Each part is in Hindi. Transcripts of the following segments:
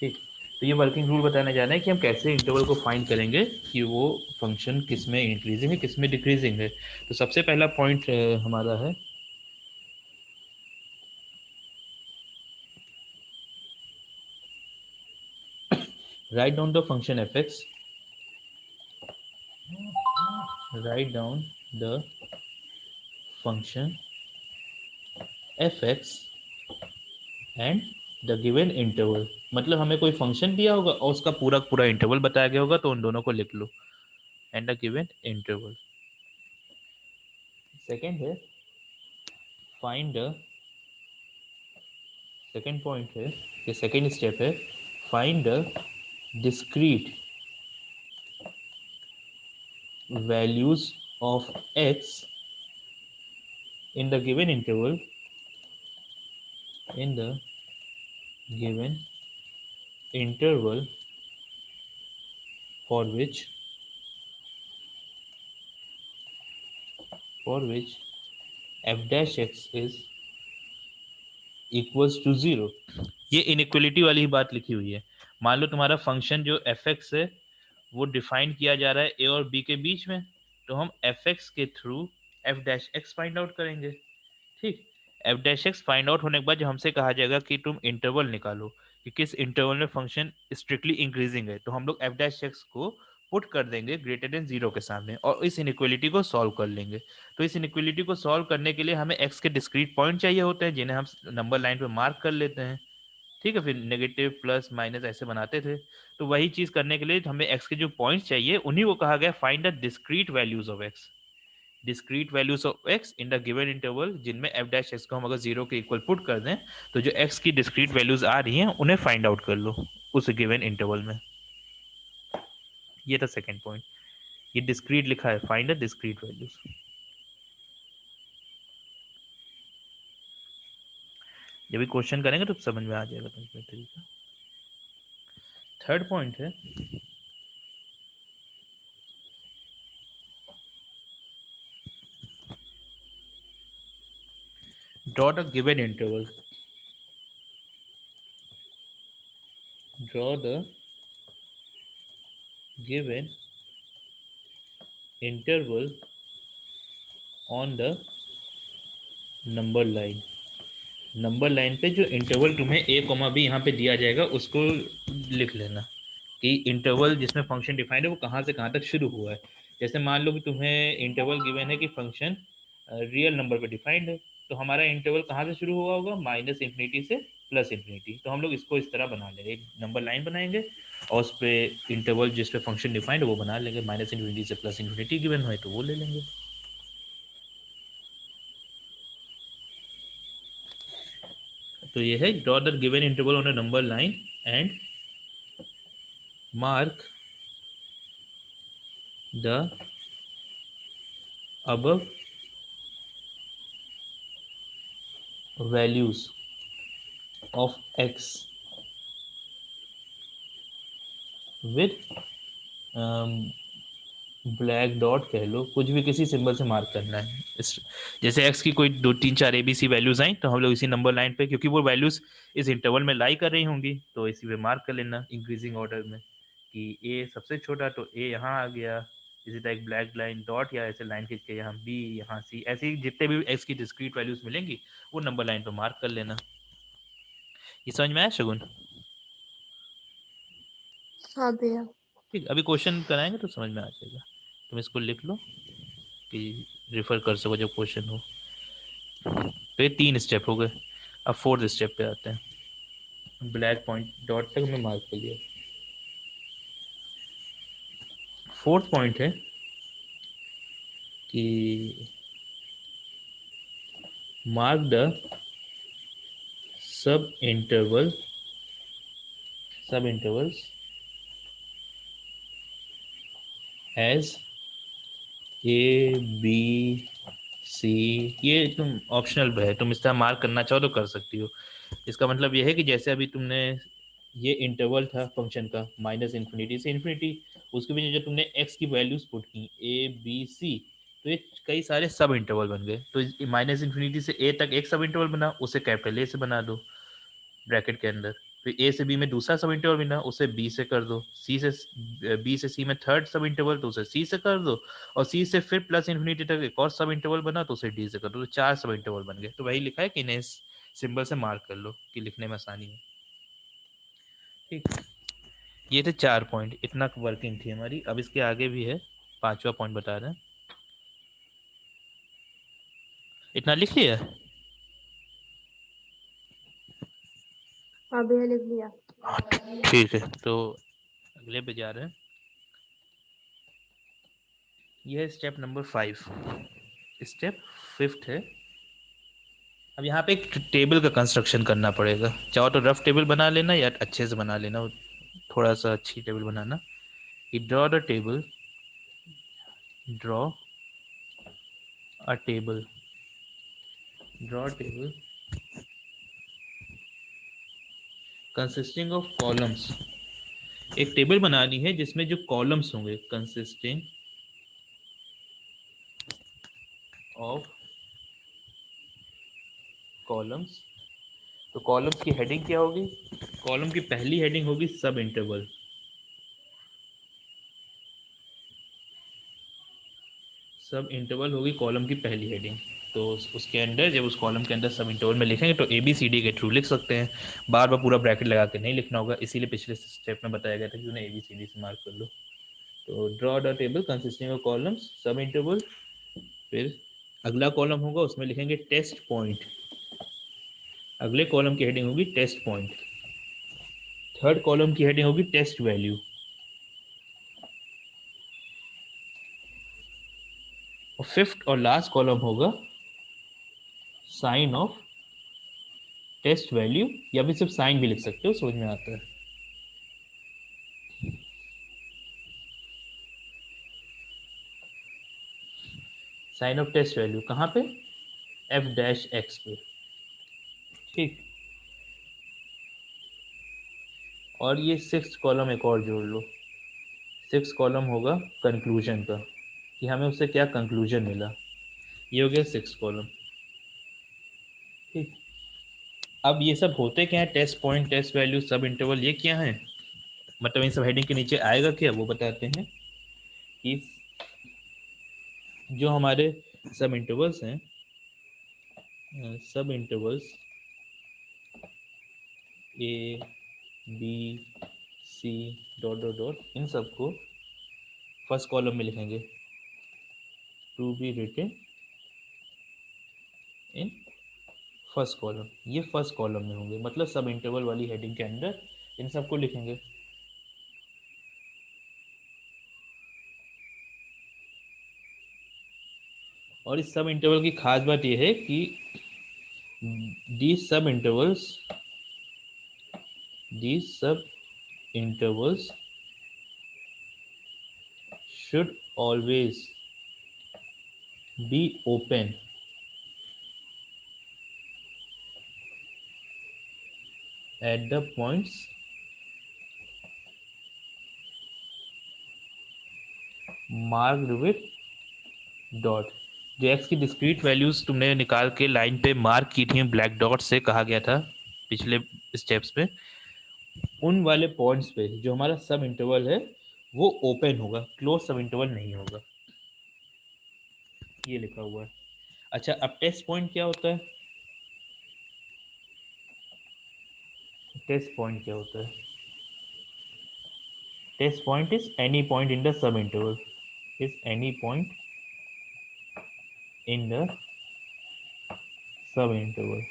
ठीक, तो ये वर्किंग रूल बताने जा रहे हैं कि हम कैसे इंटरवल को फाइंड करेंगे कि वो फंक्शन किस में इंक्रीजिंग है किस में डिक्रीजिंग है। तो सबसे पहला पॉइंट हमारा है write down the function F x, write down the function F x and the given interval. मतलब हमें कोई फंक्शन दिया होगा और उसका पूरा पूरा इंटरवल बताया गया होगा, तो उन दोनों को लिख लो, and the given interval. Second है फाइंड द, सेकेंड पॉइंट है कि सेकेंड स्टेप है find the discrete values of x in the given interval, in the given interval for which f dash x is equals to 0। ये इनइक्वलिटी वाली ही बात लिखी हुई है। मान लो तुम्हारा फंक्शन जो एफ एक्स है वो डिफाइन किया जा रहा है ए और बी के बीच में, तो हम एफ एक्स के through F dash x find out करेंगे। ठीक, F dash x find out होने के बाद जो हमसे कहा जाएगा कि तुम इंटरवल निकालो कि किस इंटरवल में फंक्शन स्ट्रिक्टली इंक्रीजिंग है, तो हम लोग एफ डैश एक्स को पुट कर देंगे ग्रेटर देन 0 के सामने और इस इनइक्वलिटी को सॉल्व कर लेंगे। तो इस इनइक्वलिटी को सॉल्व करने के लिए हमें एक्स के डिस्क्रीट पॉइंट चाहिए होते हैं जिन्हें हम नंबर लाइन पे मार्क कर लेते हैं। ठीक है, फिर नेगेटिव प्लस माइनस ऐसे बनाते थे। तो वही चीज करने के लिए हमें एक्स के जो पॉइंट्स चाहिए उन्हीं को कहा गया find the discrete values of x, discrete values of x in the given interval, जिनमें एफ डैश एक्स को हम अगर 0 के इक्वल पुट कर दें तो जो एक्स की डिस्क्रीट वैल्यूज आ रही हैं उन्हें फाइंड आउट कर लो उस गिवन इंटरवल में। ये था सेकंड पॉइंट, ये डिस्क्रीट लिखा है, फाइंड द डिस्क्रीट वैल्यूज। जब भी क्वेश्चन करेंगे तो समझ में आ जाएगा तुमको तरीका। थर्ड पॉइंट है draw the given interval, draw the given interval on the number line। Number line पे जो इंटरवल तुम्हें ए कोमा बी यहाँ पे दिया जाएगा उसको लिख लेना कि इंटरवल जिसमें फंक्शन डिफाइंड है वो कहाँ से कहाँ तक शुरू हुआ है। जैसे मान लो कि तुम्हें इंटरवल गिवन है कि फंक्शन रियल नंबर पे डिफाइंड है, तो हमारा इंटरवल कहाँ से शुरू हुआ होगा, माइनस इन्फिनिटी से प्लस इन्फिनिटी। तो हम लोग इसको इस तरह बना लेंगे, एक नंबर लाइन बनाएंगे और उस पर इंटरवल जिस पे फंक्शन डिफाइंड है वो बना लेंगे, माइनस इन्फिनिटी से प्लस इन्फिनिटी गिवन है तो वो ले लेंगे। तो ये है draw the given interval on a number line and mark the above values of x with black dot कह लो, कुछ भी किसी सिंबल से मार्क करना है। जैसे x की कोई 2 3 4 ABC वैल्यूज आई तो हम लोग इसी नंबर लाइन पे, क्योंकि वो वैल्यूज इस इंटरवल में लाई कर रही होंगी तो इसी पे मार्क कर लेना इंक्रीजिंग ऑर्डर में कि a सबसे छोटा तो a यहाँ आ गया, इसी तरह एक ब्लैक लाइन डॉट या ऐसे लाइन खींच के यहाँ b यहाँ c, ऐसे ही जितने भी x की डिस्क्रीट वैल्यूज मिलेंगी वो नंबर लाइन पे मार्क कर लेना। ये समझ में आया शगुन? हाँ भैया। ठीक, अभी क्वेश्चन कराएंगे तो समझ में आ जाएगा, तुम इसको लिख लो कि रिफर कर सको जब क्वेश्चन हो। तो ये 3 स्टेप हो गए, अब फोर्थ स्टेप पे आते हैं। ब्लैक पॉइंट डॉट तक मैं मार्क कर लिया। फोर्थ पॉइंट है कि mark the sub intervals as A B C. ये तुम ऑप्शनल है, तुम इस तरह मार्क करना चाहो तो कर सकती हो। इसका मतलब ये है कि जैसे अभी तुमने ये इंटरवल था फंक्शन का माइनस इन्फिनिटी से इन्फिनिटी, उसके बीच जो तुमने एक्स की वैल्यूज पुट की ए बी सी, तो ये कई सारे सब इंटरवल बन गए। तो माइनस इन्फिनिटी से ए तक एक सब इंटरवल बना, उसे कैपिटल ए से बना दो ब्रैकेट के अंदर, फिर ए से बी में दूसरा सब इंटरवल मिला, उसे बी से कर दो, बी से सी में थर्ड सब इंटरवल तो उसे सी से कर दो, और सी से फिर प्लस इन्फिनिटी तक एक और सब इंटरवल बना तो उसे डी से कर दो, तो 4 सब इंटरवल बन गए। तो वही लिखा है कि इन्हें सिंबल से मार्क कर लो कि लिखने में आसानी है। ठीक, ये थे 4 पॉइंट, इतना वर्किंग थी हमारी। अब इसके आगे भी है, 5वां पॉइंट बता रहे हैं। इतना लिख लिया? हाँ भैया लिख लिया। ठीक है, तो अगले पे जा रहे हैं। यह है स्टेप नंबर 5। स्टेप 5th है। अब यहाँ पे एक टेबल का कंस्ट्रक्शन करना पड़ेगा, चाहो तो रफ टेबल बना लेना या अच्छे से बना लेना, थोड़ा सा अच्छी table banana. Draw the table, draw a table, draw table consisting of columns. एक टेबल बनानी है जिसमें जो कॉलम्स होंगे, कंसिस्टिंग ऑफ कॉलम्स। तो कॉलम्स की हेडिंग क्या होगी? कॉलम की पहली हेडिंग होगी सब इंटरवल, सब इंटरवल होगी कॉलम की पहली हेडिंग। तो उसके अंदर, जब उस कॉलम के अंदर सब इंटरवल में लिखेंगे तो ABCD के थ्रू लिख सकते हैं, बार बार पूरा ब्रैकेट लगा के नहीं लिखना होगा, इसीलिए पिछले स्टेप में बताया गया था कि उन्हें ABCD से मार्क कर लो। तो draw the table consisting of columns सब इंटरवल, फिर अगला कॉलम होगा उसमें लिखेंगे टेस्ट पॉइंट, अगले कॉलम की हेडिंग होगी टेस्ट पॉइंट, थर्ड कॉलम की हेडिंग होगी टेस्ट वैल्यू, और फिफ्थ और लास्ट कॉलम होगा साइन ऑफ टेस्ट वैल्यू, या फिर सिर्फ साइन भी लिख सकते हो, समझ में आता है। साइन ऑफ टेस्ट वैल्यू कहाँ पे? F-X पे। ठीक, और ये 6th कॉलम एक और जोड़ लो। 6th कॉलम होगा कंक्लूजन का, कि हमें उससे क्या कंक्लूजन मिला, ये हो गया 6th कॉलम। ठीक, अब ये सब होते क्या है? Test point, test value, sub interval, ये क्या है? मतलब इन सब हेडिंग के नीचे आएगा क्या, वो बताते हैं। कि जो हमारे सब इंटरवल्स हैं, सब intervals A B C dot dot dot, इन सबको फर्स्ट कॉलम में लिखेंगे, to be written in first column. ये फर्स्ट कॉलम में होंगे, मतलब सब इंटरवल वाली हेडिंग के अंदर इन सबको लिखेंगे। और इस सब इंटरवल की खास बात यह है कि दी सब intervals should always be open at the points marked with dot। जो x की डिस्क्रीट वैल्यूज तुमने निकाल के लाइन पे मार्क की थी ब्लैक डॉट से, कहा गया था पिछले स्टेप्स पे, उन वाले पॉइंट्स पे जो हमारा सब इंटरवल है वो ओपन होगा, क्लोज सब इंटरवल नहीं होगा, ये लिखा हुआ है। अच्छा, अब टेस्ट पॉइंट क्या होता है? टेस्ट पॉइंट क्या होता है? Test point is any point in the sub interval, is any point in the sub interval.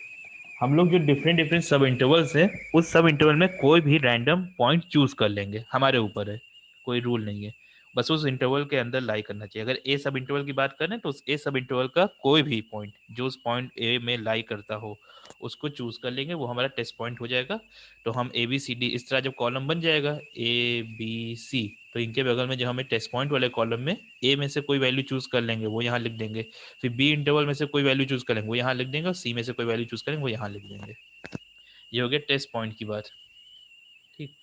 हम लोग जो डिफरेंट डिफरेंट सब इंटरवल्स है, उस सब इंटरवल में कोई भी रैंडम पॉइंट चूज कर लेंगे, हमारे ऊपर है, कोई रूल नहीं है, बस उस इंटरवल के अंदर लाई करना चाहिए। अगर ए सब इंटरवल की बात करें तो उस ए सब इंटरवल का कोई भी पॉइंट जो उस पॉइंट ए में लाई करता हो उसको चूज कर लेंगे, वो हमारा टेस्ट पॉइंट हो जाएगा। तो हम ABCD इस तरह जब कॉलम बन जाएगा ABC, तो इनके बगल में जो हमें टेस्ट पॉइंट वाले कॉलम में ए में से कोई वैल्यू चूज कर लेंगे, वो यहाँ लिख देंगे। फिर बी इंटरवल में से कोई वैल्यू चूज करेंगे, वो यहाँ लिख देंगे, और सी में से कोई वैल्यू चूज करेंगे, वो यहाँ लिख देंगे। ये हो गया टेस्ट पॉइंट की बात। ठीक,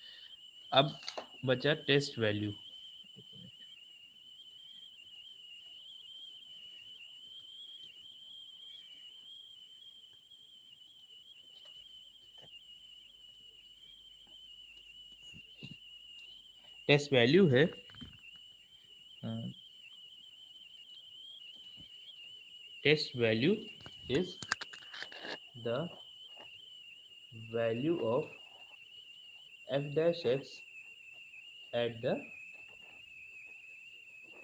अब बचा टेस्ट वैल्यू। टेस्ट वैल्यू है test value is the value of f dash x at the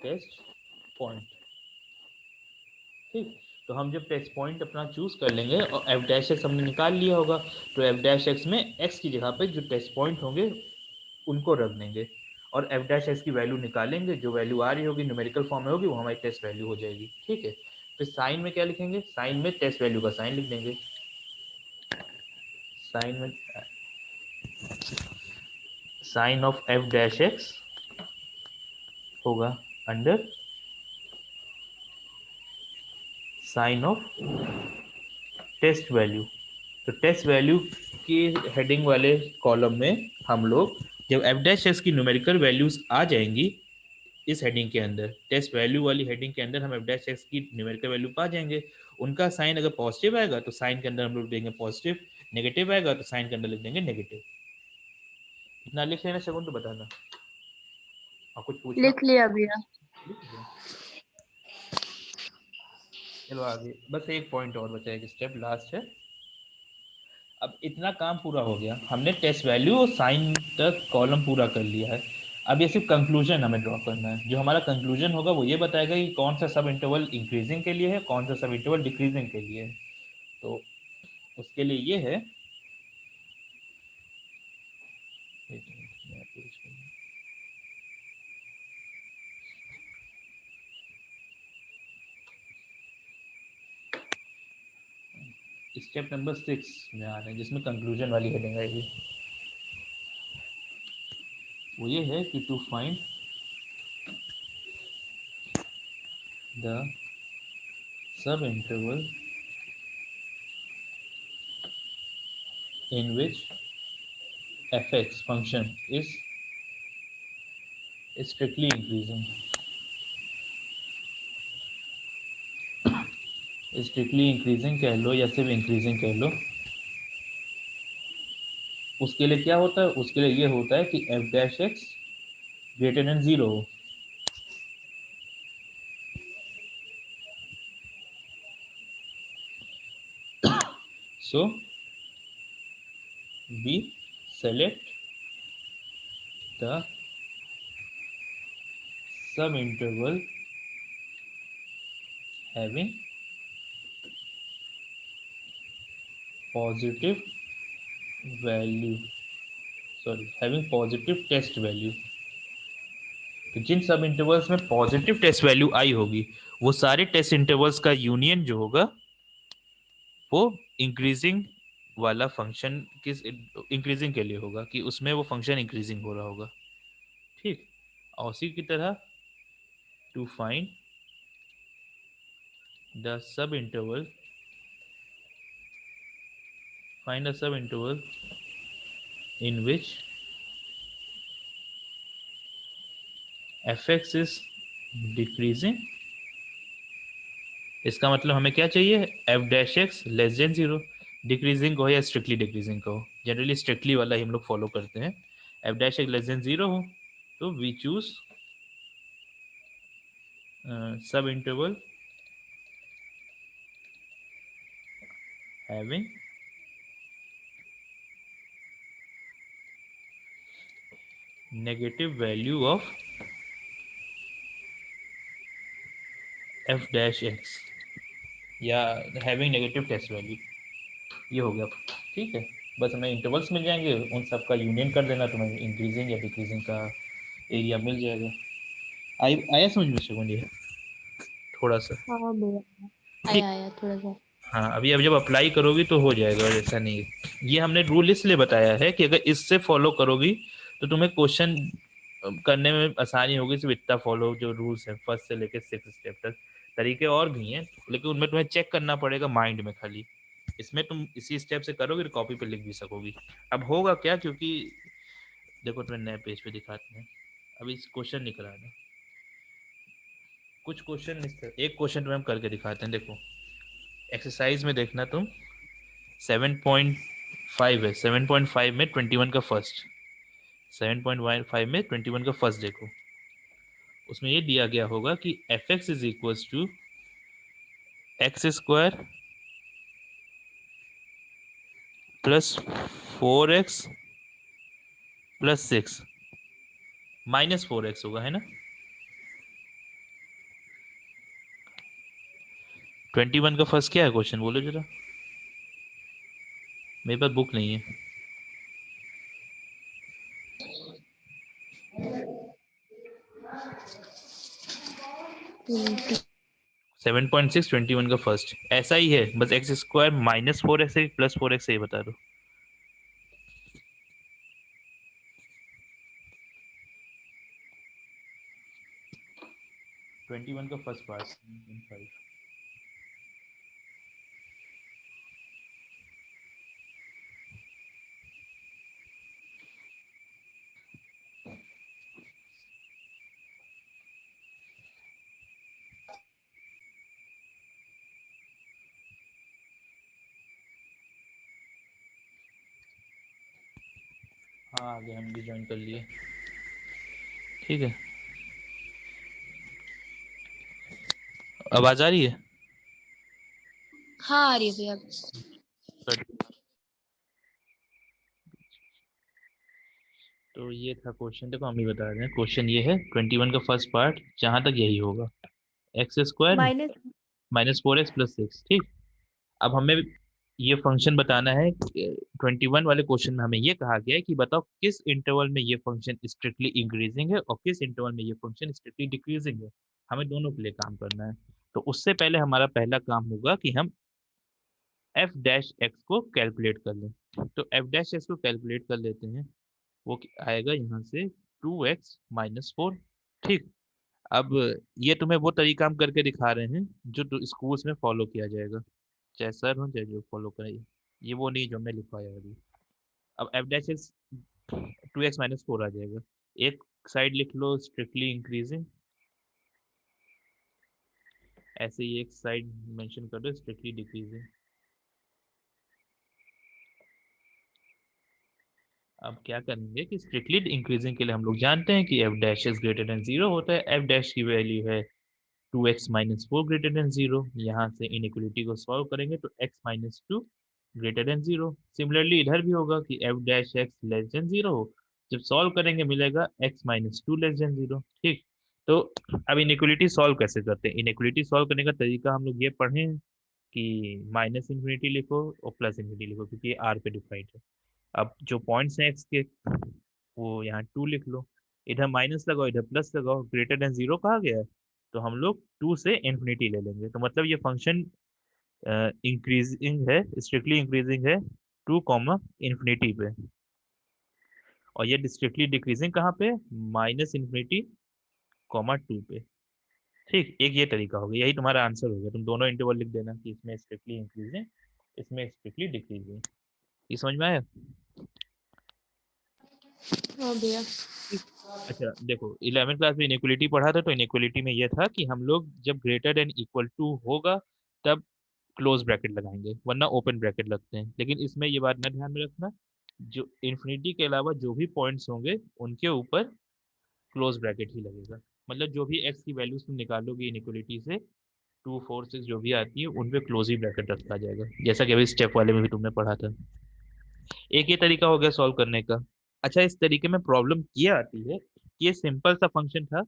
test point. ठीक, तो हम जब टेस्ट पॉइंट अपना चूज कर लेंगे और f डैश एक्स हमने निकाल लिया होगा, तो f डैश एक्स में x की जगह पे जो टेस्ट पॉइंट होंगे उनको रख देंगे और f डैश एक्स की वैल्यू निकालेंगे, जो वैल्यू आ रही होगी न्यूमेरिकल फॉर्म में होगी वो हमारी टेस्ट वैल्यू हो जाएगी। ठीक है, फिर साइन में क्या लिखेंगे, साइन में टेस्ट वैल्यू का साइन लिख देंगे। साइन में sign of f dash x होगा under sign of test value. तो टेस्ट वैल्यू की हेडिंग वाले कॉलम में हम लोग जब f डैश एक्स की न्यूमेरिकल वैल्यूज आ जाएंगी इस हेडिंग के अंदर, टेस्ट वैल्यू वाली हेडिंग के अंदर हम f डैश एक्स की न्यूमेरिकल वैल्यू पा जाएंगे। उनका साइन अगर पॉजिटिव आएगा तो साइन के अंदर हम लोग देंगे पॉजिटिव, नेगेटिव आएगा तो साइन के अंदर लिख देंगे नेगेटिव। इतना लिख लेना शगुन, तो बताना और कुछ पूछना। लिख लिया भैया। चलो आगे, बस एक पॉइंट और बचा, एक स्टेप लास्ट है। अब इतना काम पूरा हो गया, हमने टेस्ट वैल्यू और साइन तक कॉलम पूरा कर लिया है। अब ये सिर्फ कंक्लूजन हमें ड्रॉ करना है। जो हमारा कंक्लूजन होगा वो ये बताएगा कि कौन सा सब इंटरवल इंक्रीजिंग के लिए है, कौन सा सब इंटरवल डिक्रीजिंग के लिए है। तो उसके लिए ये है, स्टेप नंबर 6 में आ रहे हैं जिसमें कंक्लूजन वाली हेडिंग आएगी। वो ये है कि to find the sub interval in which fx function is strictly increasing, strictly increasing कह लो या सिर्फ इंक्रीजिंग कह लो। उसके लिए क्या होता है, उसके लिए ये होता है कि f dash x greater than 0 हो। So we select the sub interval having positive value, sorry having positive test value. तो जिन सब इंटरवल्स में पॉजिटिव टेस्ट वैल्यू आई होगी वो सारे टेस्ट इंटरवल्स का यूनियन जो होगा वो इंक्रीजिंग वाला फंक्शन किस इंक्रीजिंग के लिए होगा, कि उसमें वो फंक्शन इंक्रीजिंग हो रहा होगा। ठीक, और उसी की तरह to find the sub interval, find a subinterval in which fx is decreasing। इसका मतलब हमें क्या चाहिए, F dash x less than 0, decreasing हो या स्ट्रिक्टली डिक्रीजिंग का हो। जनरली स्ट्रिक्टली वाला ही हम लोग फॉलो करते हैं। F dash x less than 0 हो तो we choose sub interval having negative value of f dash x या हैविंग नेगेटिव टेस्ट वैल्यू। ये हो गया। ठीक है, बस हमें इंटरवल्स मिल जाएंगे, उन सब का यूनियन कर देना, तो हमें इंक्रीजिंग या डिक्रीजिंग का एरिया मिल जाएगा। आया समझ में शगुन ये थोड़ा सा? हाँ भैया, ठीक, आया आया थोड़ा सा। हाँ अभी अब जब अप्लाई करोगी तो हो जाएगा, ऐसा नहीं है। ये हमने रूल इसलिए बताया है कि अगर इससे फॉलो करोगी तो तुम्हें क्वेश्चन करने में आसानी होगी। सिर्फ इतना फॉलो जो रूल्स है फर्स्ट से लेकर 6 स्टेप तक। तरीके और भी हैं लेकिन उनमें तुम्हें चेक करना पड़ेगा माइंड में खाली। इसमें तुम इसी स्टेप से करोगे तो कॉपी पे लिख भी सकोगी। अब होगा क्या, क्योंकि देखो तुम्हें नए पेज पे दिखाते हैं। अभी इस क्वेश्चन निकला है, कुछ क्वेश्चन एक क्वेश्चन तुम्हें हम करके दिखाते हैं। देखो एक्सरसाइज में देखना तुम 7.5 है, 7.5 में 21 का फर्स्ट 7.5 में 21 का फर्स्ट देखो, उसमें ये दिया गया होगा कि fx is equal to x square plus 4x plus 6 minus 4x होगा, है ना। 21 का फर्स्ट क्या है क्वेश्चन, बोलो जरा, मेरे पास बुक नहीं है। 7.6 21 का फर्स्ट ऐसा ही है, बस एक्स स्क्वायर माइनस 4x है प्लस 4x है, ये बता दो। ट्वेंटी वन का फर्स्ट पार्ट 5। हाँ आगे हम भी ज्वाइन कर लिए, ठीक है। आवाज आ रही है? हाँ आ रही है भैया। तो ये था क्वेश्चन, देखो हम ही बता रहे हैं, क्वेश्चन ये है 21 का फर्स्ट पार्ट, जहां तक यही होगा x square minus minus 4x plus 6, ठीक। अब हमें ये फंक्शन बताना है, 21 वाले क्वेश्चन में हमें ये कहा गया है कि बताओ किस इंटरवल में ये फंक्शन स्ट्रिक्टली इंक्रीजिंग है और किस इंटरवल में ये फंक्शन स्ट्रिक्टली डिक्रीजिंग है। हमें दोनों के लिए काम करना है। तो उससे पहले हमारा पहला काम होगा कि हम एफ डैश एक्स को कैलकुलेट कर लें। तो एफ डैश एक्स को कैलकुलेट कर लेते हैं, वो आएगा यहाँ से 2x-4, ठीक। अब ये तुम्हें वो तरीका हम करके दिखा रहे हैं जो स्कूल्स में फॉलो किया जाएगा, चाहे सर हो चाहे जो फॉलो करे, ये वो नहीं जो मैं लिखवाया अभी। अब एफ डैश एक्स 2x-4 आ जाएगा, एक साइड लिख लो स्ट्रिक्टली इंक्रीजिंग, ऐसे ही एक साइड मेंशन कर दो स्ट्रिक्टली डिक्रीजिंग। अब क्या करेंगे कि स्ट्रिक्टली इंक्रीजिंग के लिए हम लोग जानते हैं कि F dash is greater than zero होता है, एफ डैश की वैल्यू है 2x-4 ग्रेटर देन जीरो। यहाँ से इनइक्वलिटी को सॉल्व करेंगे तो x-2 greater than zero. Similarly इधर भी होगा कि F dash x less than zero हो, जब सॉल्व करेंगे मिलेगा x-2 लेस देन जीरो, ठीक। तो अब इनइक्वलिटी सॉल्व कैसे करते हैं, इनइक्वलिटी सॉल्व करने का तरीका हम लोग ये पढ़े हैं कि माइनस इन्फिनिटी लिखो और प्लस इन्फिनिटी लिखो, क्योंकि ये आर पे डिफाइंड है। अब जो पॉइंट्स हैं एक्स के, वो यहाँ 2 लिख लो, इधर माइनस लगाओ इधर प्लस लगाओ, ग्रेटर देन जीरो कहा गया है तो हम लोग 2 से इन्फिनिटी ले लेंगे। तो मतलब ये फंक्शन इंक्रीजिंग है, स्ट्रिक्टली इंक्रीजिंग है 2 कॉमा इन्फिनिटी पे, और ये स्ट्रिक्टली डिक्रीजिंग कहाँ पे, माइनस इन्फिनिटी कॉमा 2 पे, ठीक। एक ये तरीका होगा, यही तुम्हारा आंसर होगा। तुम दोनों इंटरवल लिख देना कि इसमें स्ट्रिक्टली इंक्रीजिंग, इसमें स्ट्रिक्टली डिक्रीजिंग। ये समझ में आया? हाँ भैया। अच्छा देखो, 11th क्लास में इनइक्वलिटी पढ़ा था, तो इनइक्वलिटी में यह था कि हम लोग जब ग्रेटर देन इक्वल टू होगा तब क्लोज ब्रैकेट लगाएंगे, वरना ओपन ब्रैकेट लगते हैं। लेकिन इसमें ये बात ना ध्यान में रखना, जो इन्फिनिटी के अलावा जो भी पॉइंट्स होंगे उनके ऊपर क्लोज ब्रैकेट ही लगेगा। मतलब जो भी एक्स की वैल्यूज तुम निकालोगे इनइक्वलिटी से, 2, 4, 6 जो भी आती है उन पे क्लोज ही ब्रैकेट रखा जाएगा, जैसा कि अभी स्टेप वाले में भी तुमने पढ़ा था। एक ये तरीका हो गया सॉल्व करने का। अच्छा इस तरीके में प्रॉब्लम ये आती है कि ये सिंपल सा फंक्शन था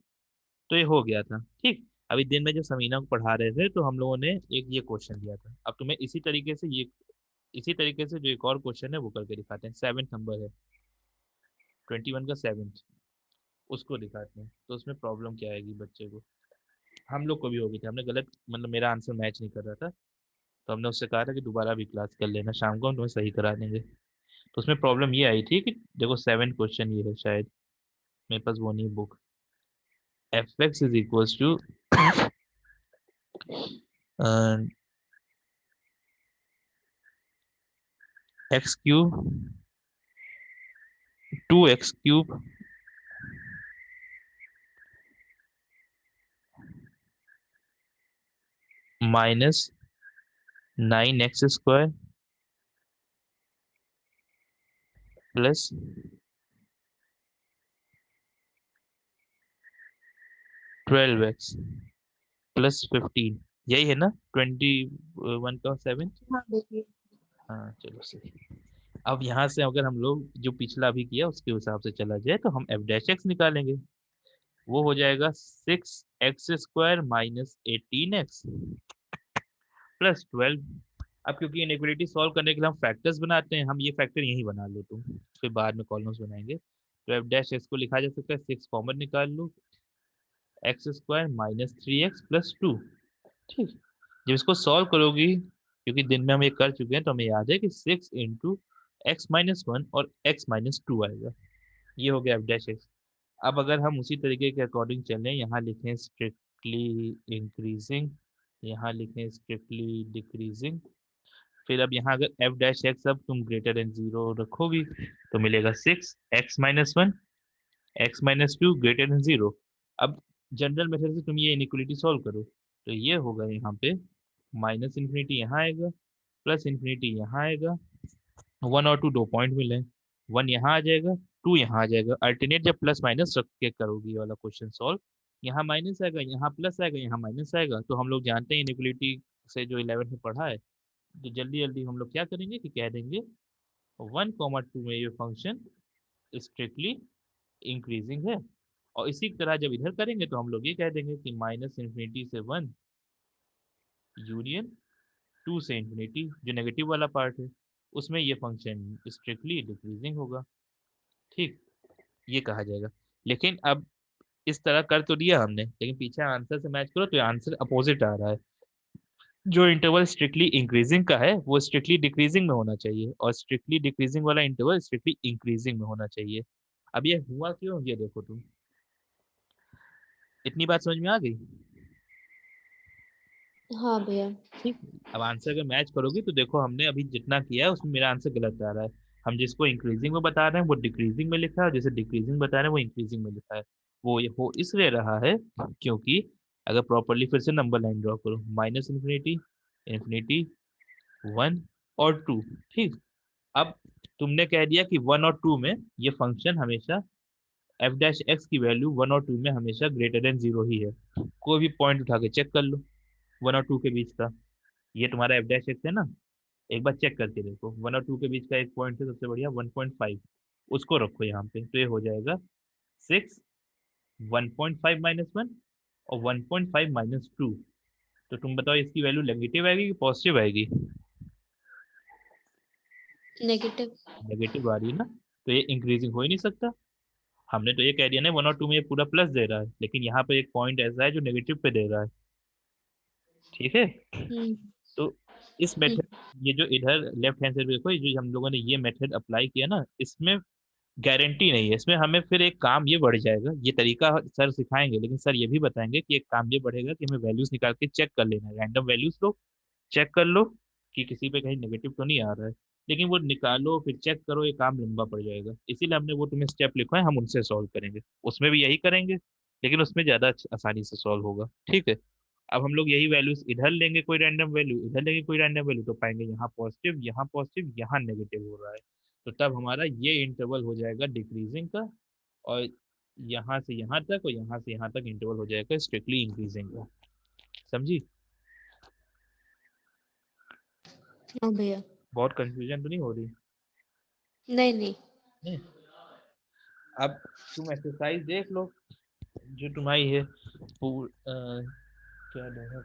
तो ये हो गया था, ठीक। अभी दिन में जब समीना को पढ़ा रहे थे तो हम लोगों ने एक ये क्वेश्चन दिया था, अब तुम्हें इसी तरीके से जो एक और क्वेश्चन है वो करके दिखाते हैं। 7th नंबर है 21 का 7th, उसको दिखाते हैं तो उसमें प्रॉब्लम क्या आएगी बच्चे को। हम लोग को भी हो गई थी, हमने गलत, मतलब मेरा आंसर मैच नहीं कर रहा था, तो हमने उससे कहा था कि दोबारा भी क्लास कर लेना, शाम को हम तुम्हें सही करा देंगे। तो उसमें प्रॉब्लम ये आई थी कि देखो 7th क्वेश्चन ये है शायद, मेरे पास वो नहीं book, f x is equals to x cube 2x³ minus 9x² plus 12x plus 15, यही है ना 21 का 7। हाँ भैया। हाँ चलो सही। अब यहाँ से अगर हम लोग जो पिछला अभी किया उसके हिसाब से चला जाए तो हम एफ डैश एक्स निकालेंगे। वो हो जाएगा 6x² माइनस 18x प्लस 12। अब क्योंकि इनइक्वालिटी सॉल्व करने के लिए हम फैक्टर्स बनाते हैं, हम ये फैक्टर यहीं बना लो तुम, फिर बाद में कॉलम्स बनाएंगे। तो एफ डैश एक्स को लिखा जा सकता है 6 कॉमन निकाल लो, x² माइनस 3x प्लस 2। ठीक, जब इसको सॉल्व करोगी, क्योंकि दिन में हम ये कर चुके हैं तो हमें याद है कि 6 × x−1 और x−2 आएगा। ये हो गया एफ डैश एक्स। अब अगर हम उसी तरीके के अकॉर्डिंग चलें, यहाँ लिखें स्ट्रिक्टली इंक्रीजिंग, यहाँ लिखें स्ट्रिक्टली डिक्रीजिंग, फिर अब यहाँ अगर एफ डैश एक्स अब तुम ग्रेटर देन 0 रखोगी तो मिलेगा 6 x−1 x−2 ग्रेटर देन 0। अब जनरल मेथड से तुम ये इनइक्वालिटी सॉल्व करो तो ये होगा यहाँ पे माइनस इन्फिनिटी यहाँ आएगा, प्लस इन्फिनिटी यहाँ आएगा, 1 और 2 दो पॉइंट मिले हैं, 1 यहाँ आ जाएगा, 2 यहाँ आ जाएगा। अल्टरनेट जब प्लस माइनस रख के करोगी ये वाला क्वेश्चन सॉल्व, यहाँ माइनस आएगा, यहाँ प्लस आएगा, यहाँ माइनस आएगा। तो हम लोग जानते हैं इनइक्वालिटी से जो 11th में पढ़ा है, तो जल्दी जल्दी हम लोग क्या करेंगे कि कह देंगे 1, 2 में ये फंक्शन स्ट्रिक्टली इंक्रीजिंग है। और इसी तरह जब इधर करेंगे तो हम लोग ये कह देंगे कि माइनस इन्फिनिटी से 1 यूनियन 2 से इन्फिनिटी, जो नेगेटिव वाला पार्ट है उसमें ये फंक्शन स्ट्रिक्टली डिक्रीजिंग होगा। ठीक, ये कहा जाएगा। लेकिन अब इस तरह कर तो दिया हमने, लेकिन पीछे आंसर से मैच करो तो आंसर अपोजिट आ रहा है। जो इंटरवल स्ट्रिक्टली इंक्रीजिंग का है वो स्ट्रिक्टली डिक्रीजिंग में होना चाहिए, और स्ट्रिक्टली डिक्रीजिंग वाला इंटरवल स्ट्रिक्टली इंक्रीजिंग में होना चाहिए। अब ये हुआ क्यों, ये देखो तुम, इतनी बात समझ में आ गई? हाँ भैया। ठीक, अब आंसर अगर मैच करोगी तो देखो हमने अभी जितना किया है उसमें मेरा आंसर गलत आ रहा है। हम जिसको इंक्रीजिंग में बता रहे हैं वो डिक्रीजिंग में लिखा है, जैसे डिक्रीजिंग बता रहे हैं वो इंक्रीजिंग में लिखा है। वो ये हो इसलिए रहा है क्योंकि अगर प्रॉपरली फिर से नंबर लाइन ड्रॉ करो, माइनस इन्फिनिटी, इन्फिनिटी, 1 और 2। ठीक, अब तुमने कह दिया कि 1 और 2 में ये फंक्शन हमेशा एफ डैश एक्स की वैल्यू 1 और 2 में हमेशा ग्रेटर देन 0 ही है। कोई भी पॉइंट उठा के चेक कर लो 1 और 2 के बीच का, ये तुम्हारा एफ डैश एक्स है ना, एक बार चेक करके देखो 1 और 2 के बीच का एक पॉइंट है सबसे बढ़िया 1.5, उसको रखो यहाँ पे तो ये हो जाएगा 6, 1.5 - 1 और 1.5 - 2। तो तुम बताओ इसकी वैल्यू नेगेटिव आएगी कि पॉजिटिव आएगी? नेगेटिव। नेगेटिव आ रही है ना, तो ये इंक्रीजिंग हो ही नहीं सकता। हमने तो ये कह दिया ना 1 और 2 में ये पूरा प्लस दे रहा है, लेकिन यहाँ पे एक पॉइंट ऐसा है जो नेगेटिव पे दे रहा है। ठीक है, हम्म। तो इस हम्म। मेथड, ये जो इधर लेफ्ट हैंड साइड पे देखो, ये जो हम लोगों ने ये मेथड अप्लाई किया ना, इसमें गारंटी नहीं है, इसमें हमें फिर एक काम ये बढ़ जाएगा। ये तरीका सर सिखाएंगे, लेकिन सर ये भी बताएंगे कि एक काम ये बढ़ेगा कि हमें वैल्यूज निकाल के चेक कर लेना है, रैंडम वैल्यूज लो, चेक कर लो कि किसी पे कहीं नेगेटिव तो नहीं आ रहा है। लेकिन वो निकालो फिर चेक करो, ये काम लंबा पड़ जाएगा, इसीलिए हमने वो तुम्हें स्टेप लिखा है, हम उनसे सॉल्व करेंगे। उसमें भी यही करेंगे, लेकिन उसमें ज्यादा आसानी से सॉल्व होगा। ठीक है, अब हम लोग यही वैल्यूज इधर लेंगे, कोई रैंडम वैल्यू इधर लेंगे, कोई रैंडम वैल्यू, तो पाएंगे यहाँ पॉजिटिव, यहाँ पॉजिटिव, यहाँ नेगेटिव हो रहा है। तो तब हमारा ये इंटरवल हो जाएगा डिक्रीजिंग का, और यहाँ से यहाँ तक और यहाँ से यहाँ तक इंटरवल हो जाएगा स्ट्रिक्टली इंक्रीजिंग का। समझी? हाँ भैया। बहुत कंफ्यूजन तो नहीं हो रही? नहीं नहीं। नहीं? अब तुम एक्सरसाइज देख लो जो तुम्हारी है। क्या डे है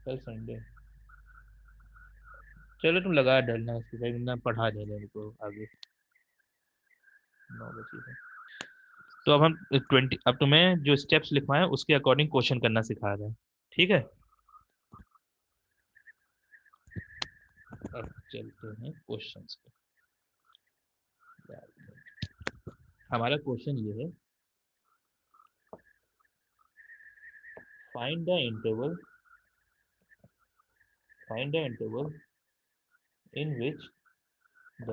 कल संडे, चलो तुम लगा डालना एक्सरसाइज ना, पढ़ा देना इनको आगे 9 बजे से। तो अब हम 20, अब तुम्हें जो स्टेप्स लिखवाए उसके अकॉर्डिंग क्वेश्चन करना सिखा रहे हैं। ठीक है, अब चलते हैं क्वेश्चंस पे। हमारा क्वेश्चन ये है, find the interval, find the interval in which the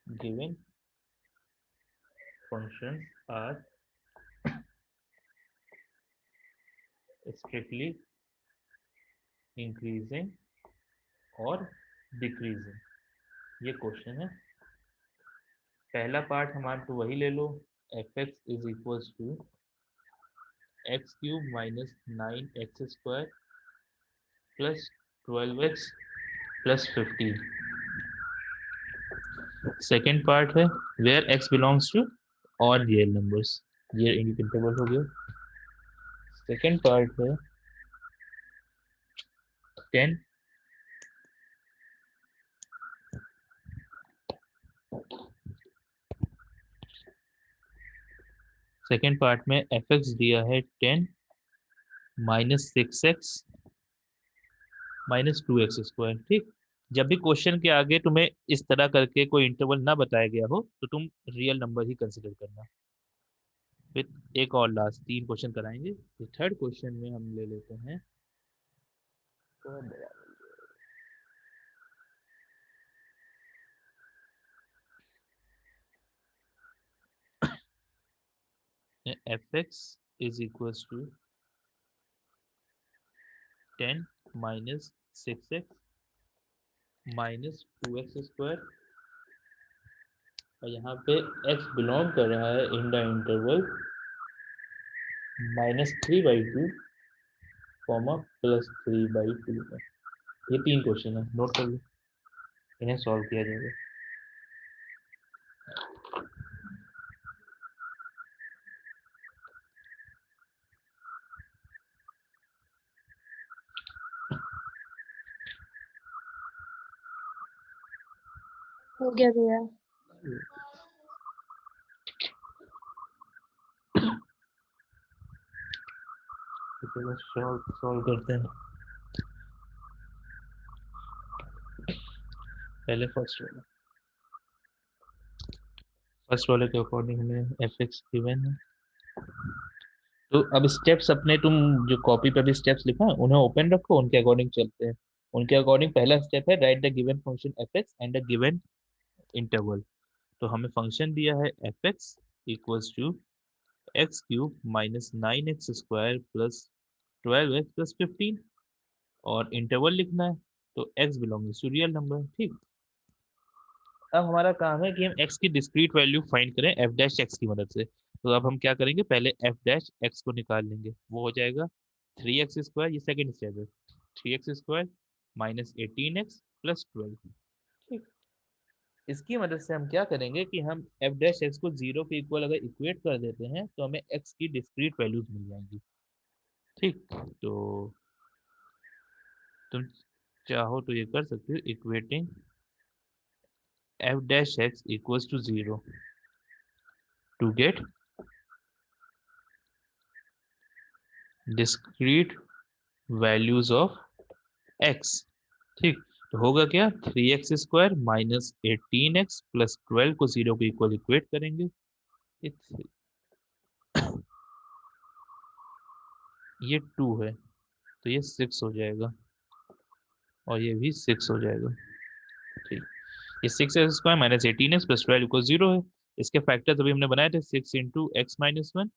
given functions are strictly increasing और डिक्रीजिंग। ये क्वेश्चन है। पहला पार्ट हमारा तो वही ले लो, F x is equals to x cube minus 9x² plus 12x plus 15। Second part है where x belongs to all real numbers, ये इंटरवल हो गया। सेकेंड पार्ट है 10 सेकेंड पार्ट में fx दिया है 10 माइनस 6x माइनस 2x²। ठीक, जब भी क्वेश्चन के आगे तुम्हें इस तरह करके कोई इंटरवल ना बताया गया हो तो तुम रियल नंबर ही कंसिडर करना। फिर एक और लास्ट 3 क्वेश्चन कराएंगे। थर्ड क्वेश्चन में हम ले लेते हैं fx is equals to 10 minus 6x minus 2x² और यहाँ पे x बिलोंग कर रहा है इन द इंटरवल -3/2 कॉमा +3/2 में। ये 3 क्वेश्चन है, नोट कर लो, इन्हें सॉल्व किया जाएगा। हो गया भैया। तो चलो सॉल्व करते हैं। पहले फर्स्ट वाले के अकॉर्डिंग हमें fx गिवन है। तो अब स्टेप्स अपने तुम जो कॉपी पे भी स्टेप्स लिखा है उन्हें ओपन रखो, उनके अकॉर्डिंग चलते हैं। उनके अकॉर्डिंग पहला स्टेप है write the given function fx and the given interval. तो हमें फंक्शन दिया है fx equals to x cube minus 9x² plus 12x plus 15 और इंटरवल लिखना है तो x belongings to real number. ठीक, अब हमारा काम है कि हम x की डिस्क्रीट वैल्यू फाइंड करें f डैश x की मदद से। तो अब हम क्या करेंगे, पहले f डैश x को निकाल लेंगे, वो हो जाएगा 3x², ये सेकेंड स्टेप है, 3x² माइनस 18x प्लस 12। ठीक, इसकी मदद से हम क्या करेंगे कि हम f डैश x को 0 के इक्वल अगर इक्वेट कर देते हैं तो हमें x की डिस्क्रीट वैल्यूज मिल जाएंगी। ठीक, तो तुम चाहो तो ये कर सकते हो, equating f dash x equals to 0 to get discrete values of x। ठीक, तो होगा क्या, 3x² माइनस 18x प्लस 12 को 0 के इक्वल इक्वेट करेंगे, ये 2 है तो ये 6 हो जाएगा और ये भी 6 हो जाएगा। ठीक, ये 6x² minus 18x plus 12 equal 0 है। इसके फैक्टर्स अभी हमने बनाए थे, 6 into x minus 1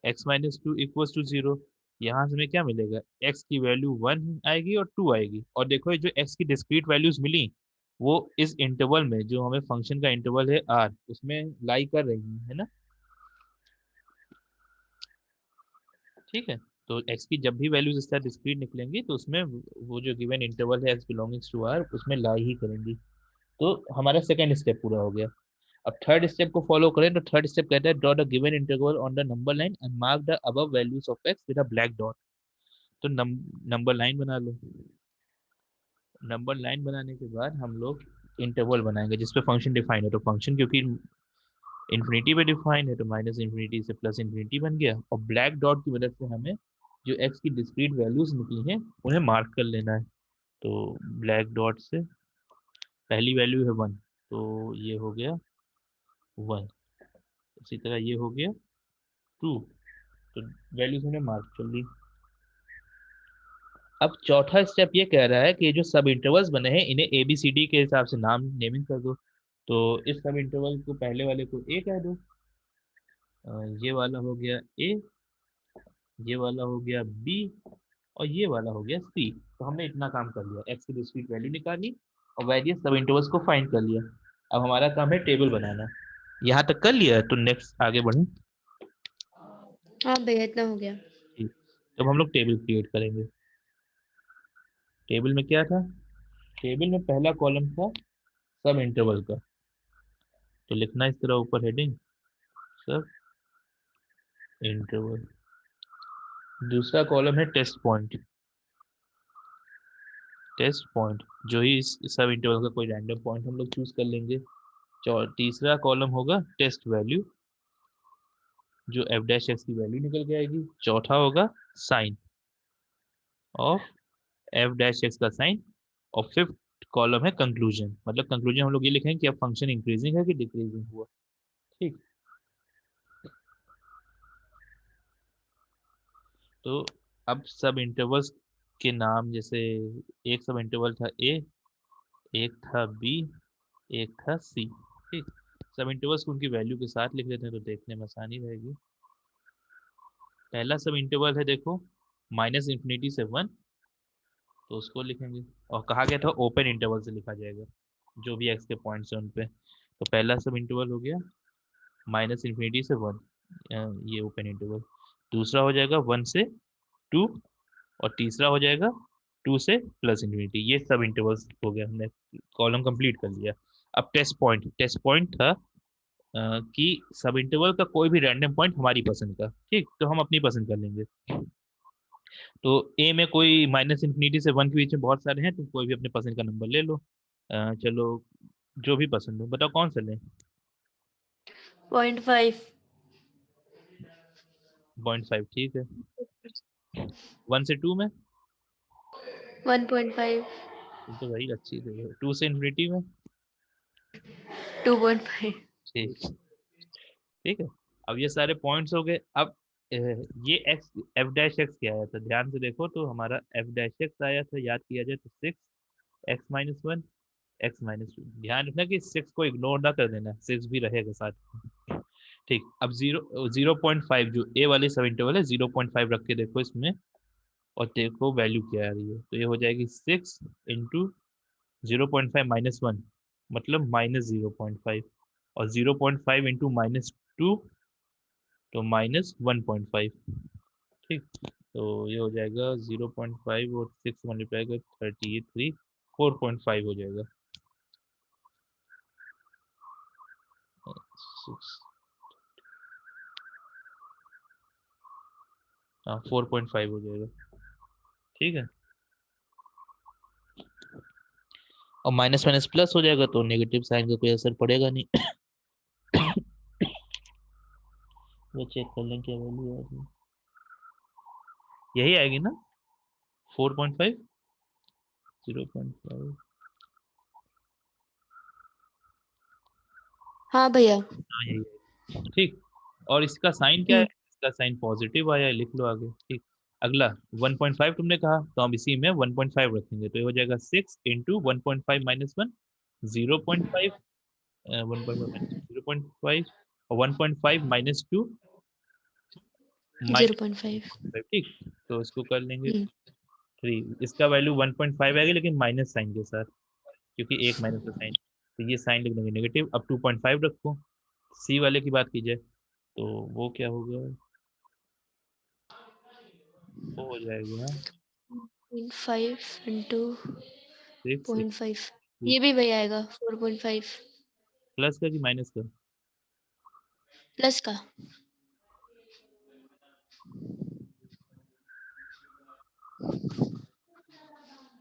x minus 2 equals to 0। यहाँ से हमें क्या मिलेगा, x की वैल्यू 1 आएगी और 2 आएगी। और देखो ये जो x की डिस्क्रीट वैल्यूज मिली वो इस इंटरवल में, जो हमें फंक्शन का इंटरवल है r, उसमें लाई कर रही है ना। ठीक है, तो x की जब भी वैल्यूज इस तरह डिस्क्रीट निकलेंगी तो उसमें वो जो गिवन इंटरवल है x बिलोंगिंग्स टू r उसमें लाई ही करेंगी। तो हमारा सेकंड स्टेप पूरा हो गया। अब थर्ड स्टेप को फॉलो करें तो थर्ड स्टेप कहता है draw the given interval on the number line and mark the above values of x with a black dot. तो नंबर लाइन बना लो। नंबर लाइन बनाने के बाद हम लोग इंटरवल बनाएंगे जिसपे फंक्शन डिफाइन है। तो फंक्शन क्योंकि इन्फिनिटी पे डिफाइन है तो माइनस इन्फिनिटी से प्लस इन्फिनिटी बन गया, और ब्लैक डॉट की मदद से हमें जो x की डिस्क्रीट वैल्यूज निकली हैं उन्हें मार्क कर लेना है। तो ब्लैक डॉट से पहली वैल्यू है 1 तो ये हो गया 1, इसी तरह ये हो गया 2, तो वैल्यूज हमने मार्क कर ली। अब चौथा स्टेप ये कह रहा है कि जो सब इंटरवल्स बने हैं इन्हें ए बी सी डी के हिसाब से नाम नेमिंग कर दो। तो इस सब इंटरवल को पहले वाले को ए कह दो, ये वाला हो गया ए, ये वाला हो गया बी और ये वाला हो गया सी। तो हमने इतना काम कर लिया, एक्स की डिस्क्रीट वैल्यू निकाली और वेरियस सब इंटरवल्स को फाइंड कर लिया। अब हमारा काम है टेबल बनाना। यहाँ तक कर लिया तो नेक्स्ट आगे बढ़े। हाँ भैया इतना हो गया। तो हम लोग टेबल क्रिएट करेंगे। टेबल में क्या था? टेबल में पहला कॉलम था सब इंटरवल का, तो लिखना इस तरह ऊपर हेडिंग सब इंटरवल। दूसरा कॉलम है टेस्ट पॉइंट। टेस्ट पॉइंट जो ही इस सब इंटरवल का कोई रैंडम पॉइंट हम लोग चूज कर लेंगे। तीसरा कॉलम होगा टेस्ट वैल्यू, जो एफ डैश एक्स की वैल्यू निकल के आएगी। चौथा होगा sign of f dash x का साइन। और फिफ्थ कॉलम है कंक्लूजन, मतलब कंक्लूजन हम लोग ये लिखेंगे कि अब फंक्शन इंक्रीजिंग है कि डिक्रीजिंग हुआ। ठीक। तो अब सब इंटरवल्स के नाम, जैसे एक सब इंटरवल था ए, एक था बी, एक था सी। ठीक। सब इंटरवल्स को उनकी वैल्यू के साथ लिख देते हैं तो देखने में आसानी रहेगी। पहला सब इंटरवल है देखो माइनस इंफिनिटी से वन, तो उसको लिखेंगे। और कहा गया था ओपन इंटरवल से लिखा जाएगा जो भी एक्स के पॉइंट्स हैं उन पे। तो पहला सब इंटरवल हो गया माइनस इंफिनिटी से वन, ये ओपन इंटरवल। दूसरा हो जाएगा वन से टू, और तीसरा हो जाएगा टू से प्लस इंफिनिटी। ये सब इंटरवल्स हो गया, हमने कॉलम कंप्लीट कर लिया। अब टेस्ट पॉइंट था कि सब इंटरवल का कोई भी रैंडम पॉइंट हमारी पसंद का। ठीक, तो हम अपनी पसंद कर लेंगे। तो ए में कोई माइनस इंफिनिटी से वन के बीच में बहुत सारे हैं, तो कोई भी अपने पसंद का नंबर ले लो। चलो जो भी पसंद हो, बताओ कौन सा लें? 0.5। 0.5 ठीक है। वन से टू में? 1.5। तो वही अच्छी है। टू से इंफिनिटी में? 2.5। ठीक। ठीक है। अब ये सारे पॉइंट्स हो गए। अब ये एक्स एफ डैश एक्स क्या आया था, ध्यान से देखो। तो हमारा एफ डैश एक्स आया था, याद किया जाए तो six x minus one x minus two. ध्यान रखना कि सिक्स को इग्नोर ना कर देना, सिक्स भी रहेगा साथ में। ठीक। अब 0.5 जो ए वाले सब इंटरवल है, 0.5 रख के देखो इसमें, और देखो वैल्यू क्या आ रही है। तो ये हो जाएगी सिक्स इंटू 0.5 माइनस वन, मतलब -0.5, और 0.5 इंटू -2, तो -1.5। ठीक। तो ये हो जाएगा 0.5 और सिक्स मल्टीप्लाई कर 33, 4.5 हो जाएगा। सिक्स, हाँ 4.5 हो जाएगा। ठीक है। और माइनस माइनस प्लस हो जाएगा तो नेगेटिव साइन का कोई असर पड़ेगा नहीं। वो चेक कर लें क्या वैल्यू आ रही है। यही आएगी ना 4.5, 0.5। हाँ भैया। हाँ यही है। ठीक। और इसका साइन क्या है? हम्म। इसका साइन पॉजिटिव आया है, लिख लो आगे। ठीक। अगला 1.5 तुमने कहा, तो हम इसी में 1.5 रखेंगे। तो ये हो जाएगा six into 1.5 minus one, 0.5, 1.5 minus 0.5, और 1.5 माइनस टू, माइनस 0.5। 1.5। ठीक। तो इसको कर लेंगे हम्म। थ्री। इसका वैल्यू 1.5 आएगा लेकिन माइनस साइन के साथ, क्योंकि एक माइनस का साइन। तो ये साइन लिख देंगे नेगेटिव। अब 2.5 रखो। सी वाले की बात की जाए तो वो क्या होगा, वो हो जाएगा 5 इंटू सिक्स 0.5, ये भी वही आएगा 4.5 प्लस का कि माइनस का? प्लस का।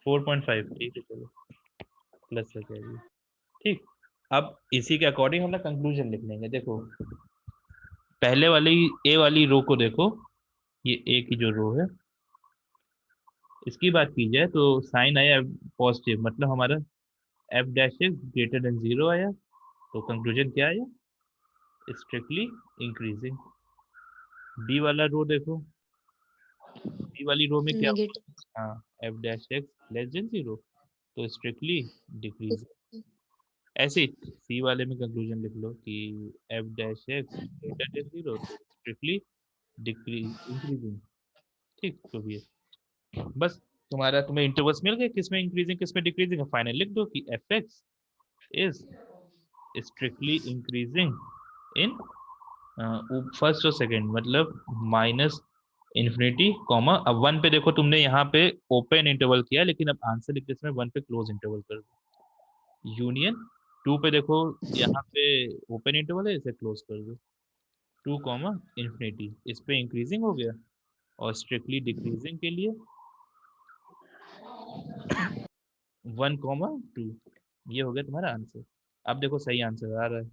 4.5 ठीक है, चलो प्लस का कह दिया। ठीक। अब इसी के अकॉर्डिंग हम ना कंक्लूजन लिख लेंगे। देखो पहले वाली ए वाली रो को देखो, ये ए की जो रो है, इसकी बात की जाए तो साइन आया पॉजिटिव, मतलब हमारा F dash x greater than zero आया। तो कंक्लूजन क्या आया? Strictly increasing. बी वाला रो देखो, बी वाली रो में क्या नेगेटिव। हुआ? हाँ, F dash x less than zero, तो स्ट्रिक्टली डिक्रीज। ऐसे ही सी वाले में कंक्लूजन लिख लो कि F dash x greater than zero, तो स्ट्रिक्टली डिक्रीज इंक्रीजिंग। ठीक, तो भी है बस। तुम्हारा तुम्हें इंटरवल्स मिल गए, किसमें इंक्रीजिंग किसमें डिक्रीजिंग। फाइनल लिख दो कि F x is strictly increasing in first और सेकंड, मतलब माइनस इन्फिनिटी कॉमा, अब 1 पे देखो तुमने यहाँ पे ओपन इंटरवल किया, लेकिन अब आंसर लिखते समय 1 पे क्लोज इंटरवल कर दो। यूनियन 2 पे देखो यहाँ पे ओपन इंटरवल है, इसे क्लोज कर दो। 2 कॉमा इन्फिनिटी, इस पे इंक्रीजिंग हो गया, और स्ट्रिक्टली डिक्रीजिंग के लिए 1 कॉमा 2। ये हो गया तुम्हारा आंसर। अब देखो सही आंसर आ रहा है।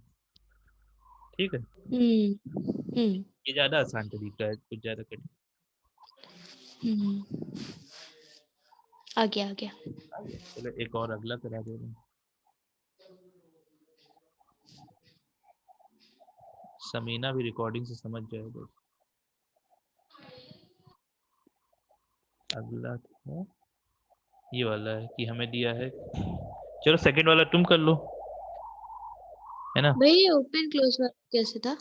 ठीक है, हम्म ये ज्यादा आसान तरीका है, कुछ ज्यादा कठिन। आ गया आ गया। चलो एक और अगला करा दे रहे हैं। समीना भी रिकॉर्डिंग से समझ जाएगा। अगला था ये वाला है कि हमें दिया है, चलो सेकंड वाला तुम कर लो, है ना। भाई ओपन क्लोज कैसे था?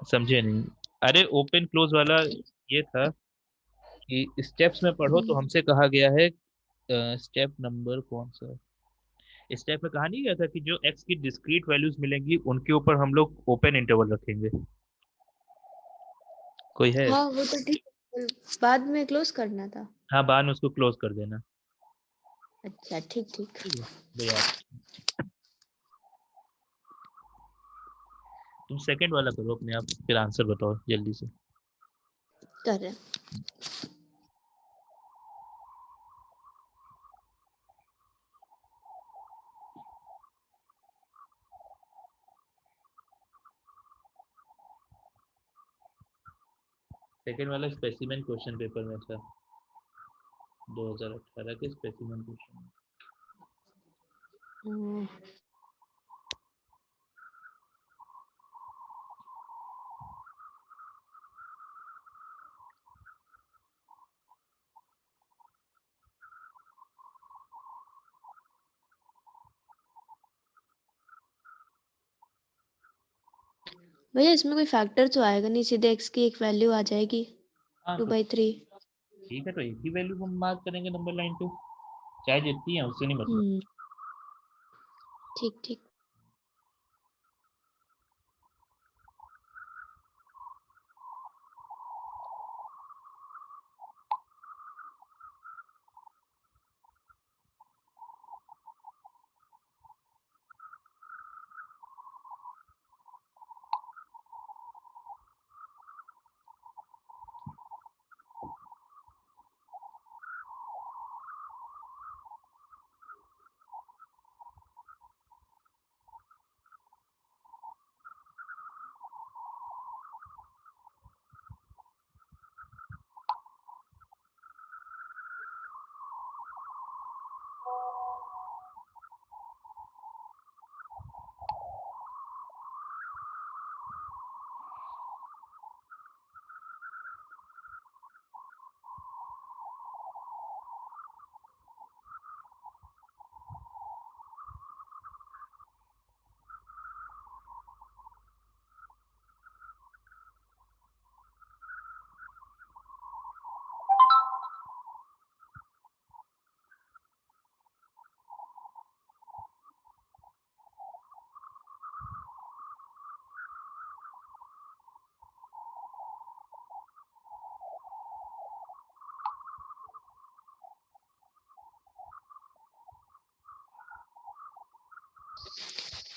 समझे नहीं? अरे ओपन क्लोज वाला ये था कि स्टेप्स में पढ़ो तो हमसे कहा गया है, स्टेप नंबर कौन सा, स्टेप में कहा नहीं गया था कि जो एक्स की डिस्क्रीट वैल्यूज मिलेंगी उनके ऊपर हम लोग ओपन इंटरवल रखेंगे। कोई है? हाँ वो तो ठीक है, बाद में क्लोज करना था। हाँ, बाद में उसको क्लोज कर देना। अच्छा ठीक ठीक। ठीक है भैया, तुम सेकंड वाला करो अपने आप, फिर आंसर बताओ जल्दी से। कर रहे हैं। सेकंड वाला स्पेसिमेन क्वेश्चन पेपर में था, 2018 के स्पेसिमेन क्वेश्चन। हम्म, भैया इसमें कोई फैक्टर तो आएगा नहीं, सीधे एक्स की एक वैल्यू आ जाएगी हाँ तो 2/3। ठीक है, तो एक ही वैल्यू हम मार्क करेंगे नंबर लाइन पे, चाहे जितनी है उससे नहीं मतलब। ठीक ठीक।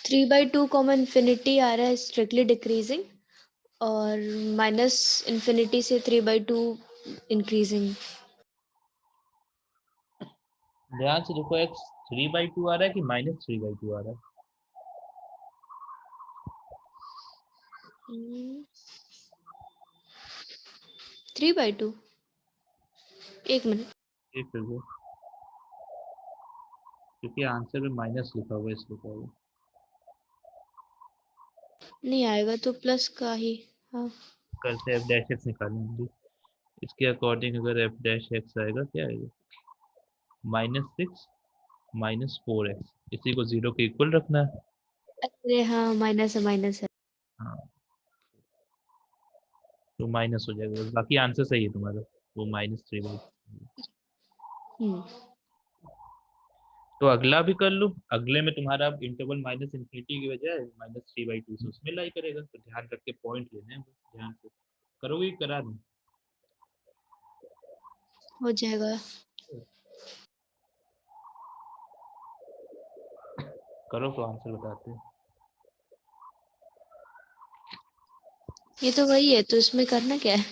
Three by two common infinity आ रहा है स्ट्रिक्टली डिक्रीजिंग, और माइनस इन्फिनिटी से 3/2 इंक्रीजिंग। ध्यान से देखो, एक्स 3/2 आ रहा है कि -3/2 आ रहा है? 3/2। एक मिनट। एक फिर वो, क्योंकि आंसर में माइनस लिखा हुआ है इसलिए लिखा हुआ नहीं आएगा तो प्लस का ही। हाँ करते एफ डैश एक्स निकालेंगे। इसके अकॉर्डिंग अगर एफ डैश एक्स आएगा, क्या आएगा, -6 -4x, इसी को 0 के इक्वल रखना है। अरे हाँ, माइनस है माइनस है। हाँ, तो माइनस हो जाएगा बस, बाकी आंसर सही है तुम्हारा, वो -3/2। हम्म तो अगला भी कर लूँ, अगले में तुम्हारा इंटरवल माइनस इन्फिनिटी की बजाय -3/2 से उसमें लाई करेगा, तो ध्यान रख के पॉइंट लेने हैं बस, ध्यान से करोगे, करा दूँ? हो जाएगा। करो तो आंसर बताते हैं। ये तो वही है, तो इसमें करना क्या है?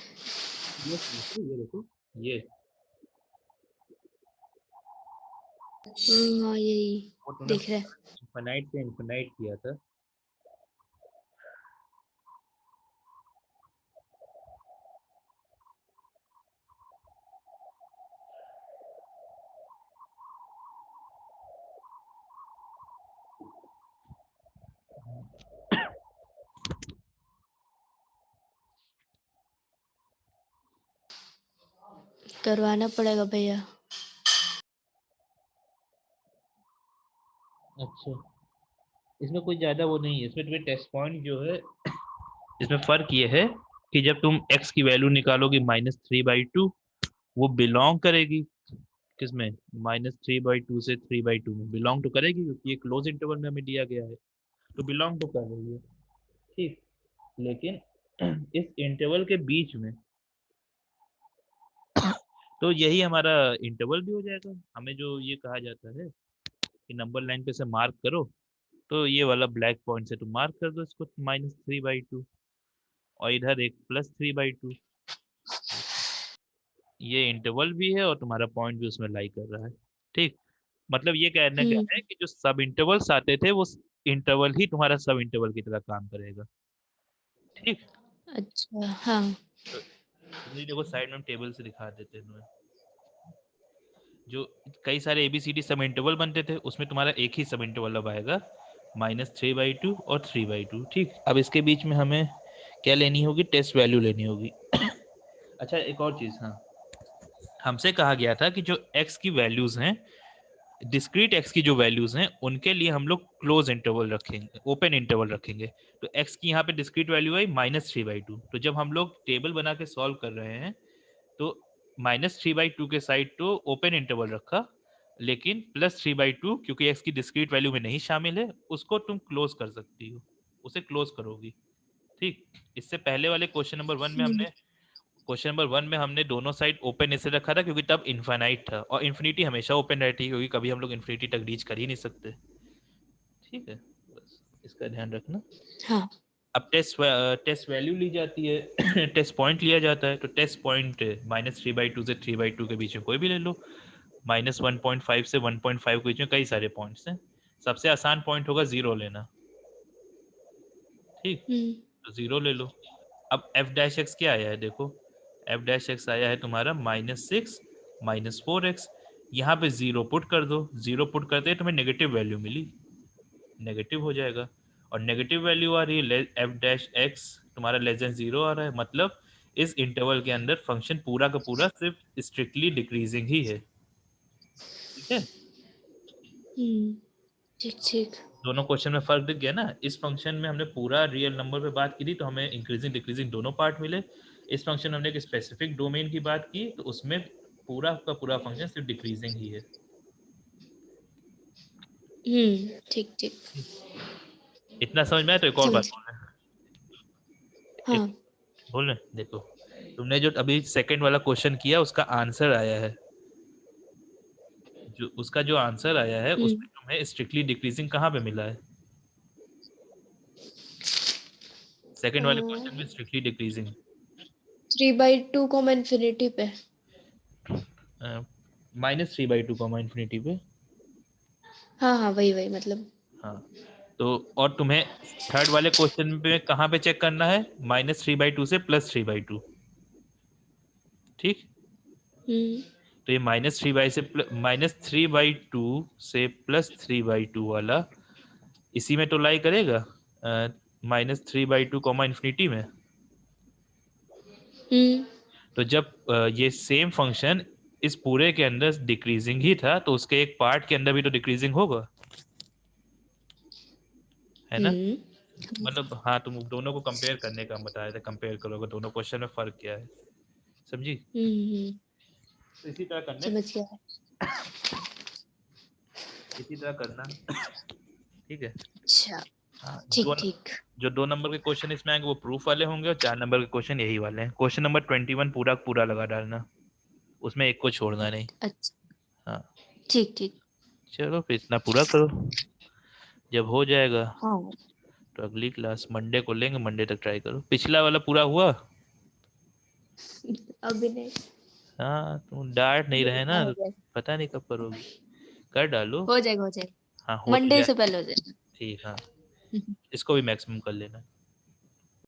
ये देखो ये हाँ यही वो तुमने दिख रहा है। इनफाइनाइट से इनफाइनाइट किया था। करवाना पड़ेगा भैया। अच्छा, इसमें कोई ज्यादा वो नहीं है, इसमें तुम्हें टेस्ट पॉइंट जो है, इसमें फर्क ये है कि जब तुम x की वैल्यू निकालोगे -3/2, वो बिलोंग करेगी किसमें, -3/2 से 3/2 में बिलोंग तो करेगी, क्योंकि ये क्लोज इंटरवल में हमें दिया गया है, तो बिलोंग तो कर रही है। ठीक, लेकिन इस इंटरवल के बीच में, तो यही हमारा इंटरवल भी हो जाएगा। हमें जो ये कहा जाता है कि नंबर लाइन पे से मार्क करो, तो ये वाला ब्लैक पॉइंट से तुम मार्क कर दो इसको -3/2, और इधर एक +3/2। ये इंटरवल भी है और तुम्हारा पॉइंट भी उसमें लाई कर रहा है। ठीक, मतलब ये कहने का है कि जो सब इंटरवल्स आते थे वो इंटरवल ही तुम्हारा सब इंटरवल की तरह काम करेगा। ठीक, अच्छा हाँ। तो ये देखो साइड में टेबल से दिखा देते हैं तुम्हें। जो कई सारे ABCD सब इंटरवल बनते थे, उसमें तुम्हारा एक ही सब इंटरवल अब आएगा -3/2 और 3/2। ठीक, अब इसके बीच में हमें क्या लेनी होगी, टेस्ट वैल्यू लेनी होगी। अच्छा, एक और चीज, हाँ, हमसे कहा गया था कि जो x की वैल्यूज हैं, डिस्क्रीट x की जो वैल्यूज हैं, उनके लिए हम लोग क्लोज इंटरवल रखेंगे, ओपन इंटरवल रखेंगे। तो x की यहाँ पे डिस्क्रीट वैल्यू आई -3/2। तो जब हम लोग टेबल बना के सॉल्व कर रहे हैं, तो -3/2 के साइड तो ओपन इंटरवल रखा, लेकिन +3/2 क्योंकि x की डिस्क्रीट वैल्यू में नहीं शामिल है, उसको तुम क्लोज कर सकती हो, उसे क्लोज करोगी। ठीक, इससे पहले वाले क्वेश्चन नंबर वन में हमने दोनों साइड ओपन ऐसे रखा था, क्योंकि तब इनफाइनाइट था, और इन्फिनिटी हमेशा ओपन रहती है, क्योंकि कभी हम लोग इन्फिनिटी तक रीच कर ही नहीं सकते। ठीक है, बस इसका ध्यान रखना। हाँ। अब टेस्ट वैल्यू ली जाती है, टेस्ट पॉइंट लिया जाता है। तो टेस्ट पॉइंट -3/2 से 3/2 के बीच में कोई भी ले लो, -1.5 से 1.5 के बीच में कई सारे पॉइंट्स हैं। सबसे आसान पॉइंट होगा 0 लेना। ठीक, तो 0 ले लो। अब f' क्या आया है, देखो f' आया है तुम्हारा -6 -4x। यहाँ पे 0 पुट कर दो, 0 पुट करते ही तुम्हें नेगेटिव वैल्यू मिली, नेगेटिव हो जाएगा। और नेगेटिव वैल्यू आ रही है, f' तुम्हारा <0 आ रहा है, मतलब इस इंटरवल के अंदर फंक्शन पूरा का पूरा सिर्फ स्ट्रिक्टली डिक्रीजिंग ही है। ठीक है, ठीक ठीक। दोनों क्वेश्चन में फर्क दिख गया ना। इस फंक्शन में हमने पूरा रियल नंबर पे बात की थी, तो हमें इंक्रीजिंग डिक्रीजिंग दोनों पार्ट मिले। इस फंक्शन में हमने एक स्पेसिफिक डोमेन की बात की, तो उसमें पूरा का पूरा फंक्शन सिर्फ डिक्रीजिंग ही है। ठीक ठीक। इतना समझ में आया? तो एक और बात समझ गई। बोलना, एक हाँ। बोलना, देखो तुमने जो अभी सेकंड वाला क्वेश्चन किया, उसका आंसर आया है, जो उसका जो आंसर आया है उसमें तुम्हें स्ट्रिक्टली डिक्रीजिंग कहाँ पे मिला है? सेकंड वाले क्वेश्चन में स्ट्रिक्टली डिक्रीजिंग 3/2 को मैं इन्फिनिटी पे। -3/2 कॉमा इन्फिनिटी पे। हाँ हाँ वही वही मतलब। हाँ, तो और तुम्हें थर्ड वाले क्वेश्चन में कहाँ पे चेक करना है, -3/2 से +3/2। ठीक, तो ये -3/2 से +3/2 वाला इसी में तो लाई करेगा, -3/2 कॉमा इन्फिनिटी में। तो जब ये सेम फंक्शन इस पूरे के अंदर डिक्रीजिंग ही था, तो उसके एक पार्ट के अंदर भी तो डिक्रीजिंग होगा, है ना? मतलब हाँ, तुम दोनों को कंपेयर करने का हम बताया था, कंपेयर करोगे दोनों क्वेश्चन में फर्क क्या है, समझी? तो इसी तरह करना है, समझ गया। इसी तरह करना। ठीक है, अच्छा हाँ, ठीक ठीक। जो 2 नंबर के क्वेश्चन इसमें आएंगे वो प्रूफ वाले होंगे, और 4 नंबर के क्वेश्चन यही वाले हैं। क्वेश्चन नंबर 21 पूरा पूरा लगा डालना। उसमें एक को छोड़ना नहीं। अच्छा हाँ ठीक ठीक। चलो फिर इतना पूरा करो, जब हो जाएगा हाँ तो अगली क्लास मंडे को लेंगे, मंडे तक ट्राई करो। पिछला वाला पूरा हुआ? अभी नहीं। हाँ तुम डांट नहीं रहे ना, हो जाएगा पता नहीं कब करोगी, कर डालो। हो जाएगा हो जाएगा। हाँ हो तो मंडे जाए, से पहले हो जाएगा। ठीक हाँ, इसको भी मैक्सिमम कर लेना।